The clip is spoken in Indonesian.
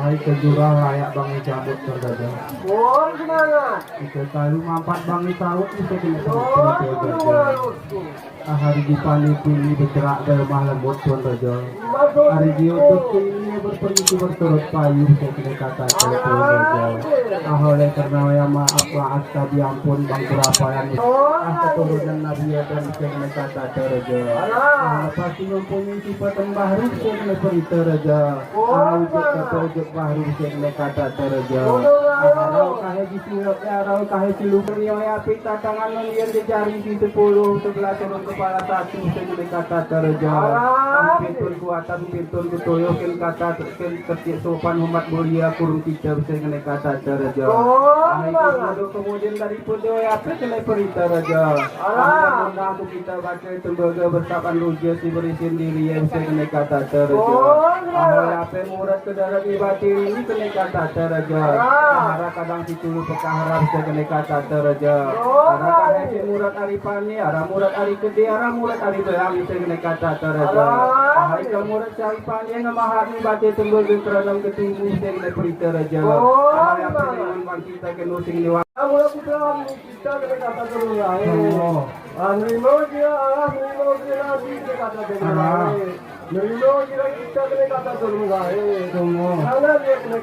Ahai kejurah layak bangi cabut terdadak. Oh, semangat. Ika kalu mampat bangi sawut bisa kena Oh, sawut kudu terdadak. harusku. Hari dipani pilih bergerak dari rumah lembut tuan terdadak. Masuk. Hari diutus ini berpergi berturut payu bisa kena kata telepon terdadak. Oleh karena yang maaf tadi ampun bang kurapayan keturunan Nabi dan bisa kena kata terdadak. Pasti mempunyai sifat yang baru bisa kena cerita raja. Wujud kata wujud baru bisa kena kata terdadak. Arau kahe disirap arau kahe silupur yang api tangan yang dijari di 10 11 turun kepala 1 bisa kena kata terdadak. Pintul kuatan pintul kutoyokin kata ketiak sopan umat mulia kurung tidak bisa kena kata terdadak. Kemudian dari podo api kena cerita raja. Undang kita baca tembaga bersapan luja si berisin diri yang bisa kena kata terdadak. Ahoi api murad ke darat di batin ini kena kata terdadak. Ahara kadang situlu pekahara bisa kena kata terdadak. Ara kadang si murad aripani, ara murad ari gede, ara murad ari belang bisa kena kata terdadak. Ahai ke murad si aripani yang memahami baca tembaga keranam ketinggu bisa kena cerita raja. Ahoi api dengan bang kita kena sing liwat. Mula putra kita kena kata terulai. Nerimo dia nabi kena kata terulai. Nerimo dia kita kena kata terulai. Karena dia kena